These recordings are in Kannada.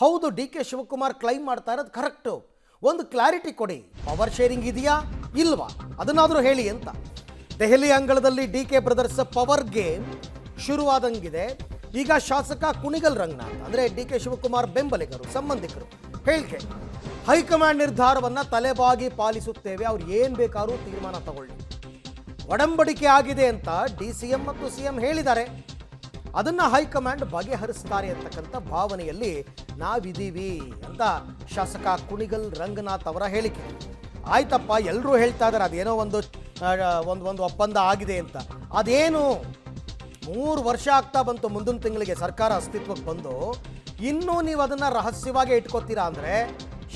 ಹೌದು, ಡಿ ಕೆ ಶಿವಕುಮಾರ್ ಕ್ಲೈಮ್ ಮಾಡ್ತಾ ಇರೋದು ಕರೆಕ್ಟು. ಒಂದು ಕ್ಲಾರಿಟಿ ಕೊಡಿ, ಪವರ್ ಶೇರಿಂಗ್ ಇದೆಯಾ ಇಲ್ವಾ ಅದನ್ನಾದರೂ ಹೇಳಿ ಅಂತ. ದೆಹಲಿ ಅಂಗಳದಲ್ಲಿ D K brothers power game ಶುರುವಾದಂಗಿದೆ. ಈಗ ಶಾಸಕ ಕುಣಿಗಲ್ ರಂಗನಾಥ್ ಅಂದರೆ ಡಿ ಕೆ ಶಿವಕುಮಾರ್ ಬೆಂಬಲಿಗರು ಸಂಬಂಧಿಕರು ಹೇಳಿಕೆ, ಹೈಕಮಾಂಡ್ ನಿರ್ಧಾರವನ್ನು ತಲೆಬಾಗಿ ಪಾಲಿಸುತ್ತೇವೆ, ಅವ್ರು ಏನು ಬೇಕಾದ್ರೂ ತೀರ್ಮಾನ ತಗೊಳ್ಳಿ, ಒಡಂಬಡಿಕೆ ಆಗಿದೆ ಅಂತ DCM ಮತ್ತು CM ಹೇಳಿದ್ದಾರೆ, ಅದನ್ನು ಹೈಕಮಾಂಡ್ ಬಗೆಹರಿಸ್ತಾರೆ ಅಂತಕ್ಕಂಥ ಭಾವನೆಯಲ್ಲಿ ನಾವಿದ್ದೀವಿ ಅಂತ ಶಾಸಕ ಕುಣಿಗಲ್ ರಂಗನಾಥ್ ಅವರ ಹೇಳಿಕೆ. ಆಯ್ತಪ್ಪ, ಎಲ್ಲರೂ ಹೇಳ್ತಾ ಇದ್ದಾರೆ ಅದೇನೋ ಒಂದು ಒಪ್ಪಂದ ಆಗಿದೆ ಅಂತ. ಅದೇನು 3 ವರ್ಷ ಆಗ್ತಾ ಬಂತು, ಮುಂದಿನ ತಿಂಗಳಿಗೆ ಸರ್ಕಾರ ಅಸ್ತಿತ್ವಕ್ಕೆ ಬಂದು ಇನ್ನೂ ನೀವು ಅದನ್ನು ರಹಸ್ಯವಾಗಿ ಇಟ್ಕೋತೀರಾ ಅಂದರೆ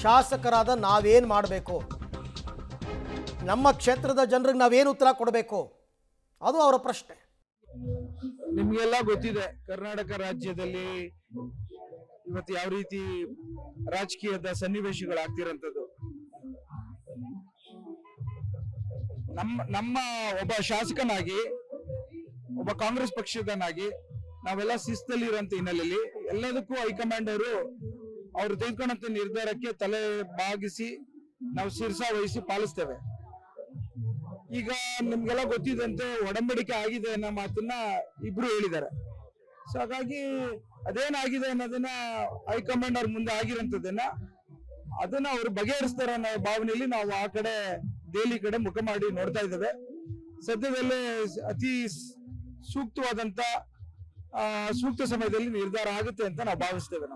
ಶಾಸಕರಾದ ನಾವೇನು ಮಾಡಬೇಕು, ನಮ್ಮ ಕ್ಷೇತ್ರದ ಜನರಿಗೆ ನಾವೇನು ಉತ್ತರ ಕೊಡಬೇಕು, ಅದು ಅವರ ಪ್ರಶ್ನೆ. ನಿಮ್ಗೆಲ್ಲ ಗೊತ್ತಿದೆ ಕರ್ನಾಟಕ ರಾಜ್ಯದಲ್ಲಿ ಇವತ್ತು ಯಾವ ರೀತಿ ರಾಜಕೀಯದ ಸನ್ನಿವೇಶಗಳಾಗ್ತಿರೋಂಥದ್ದು. ನಮ್ಮ ಒಬ್ಬ ಶಾಸಕನಾಗಿ, ಒಬ್ಬ ಕಾಂಗ್ರೆಸ್ ಪಕ್ಷದನಾಗಿ ನಾವೆಲ್ಲ ಶಿಸ್ತಲ್ಲಿ ಇರುವಂತ ಹಿನ್ನೆಲೆಯಲ್ಲಿ ಎಲ್ಲದಕ್ಕೂ ಹೈಕಮಾಂಡ್ ಅವರು ತೆಗೆದುಕೊಂಡಂತ ನಿರ್ಧಾರಕ್ಕೆ ತಲೆ ಬಾಗಿಸಿ ನಾವು ಶಿರಸಾ ವಹಿಸಿ ಪಾಲಿಸ್ತೇವೆ. ಈಗ ನಿಮ್ಗೆಲ್ಲ ಗೊತ್ತಿದಂತೆ ಒಡಂಬಡಿಕೆ ಆಗಿದೆ ಅನ್ನೋ ಮಾತನ್ನ ಇಬ್ರು ಹೇಳಿದ್ದಾರೆ. ಸೊ ಹಾಗಾಗಿ ಅದೇನಾಗಿದೆ ಅನ್ನೋದನ್ನ ಹೈಕಮಾಂಡ್ ಅವ್ರ ಮುಂದೆ ಆಗಿರೋಂಥದ್ದನ್ನ ಅದನ್ನ ಅವ್ರು ಬಗೆಹರಿಸ್ತಾರೆ ಅನ್ನೋ ಭಾವನೆಯಲ್ಲಿ ನಾವು ಆ ಕಡೆ ದೆಹಲಿ ಕಡೆ ಮುಖ ಮಾಡಿ ನೋಡ್ತಾ ಇದ್ದೇವೆ. ಸದ್ಯದಲ್ಲೇ ಅತಿ ಸೂಕ್ತ ಸಮಯದಲ್ಲಿ ನಿರ್ಧಾರ ಆಗುತ್ತೆ ಅಂತ ನಾವು ಭಾವಿಸ್ತೇವೆ. ನಾವು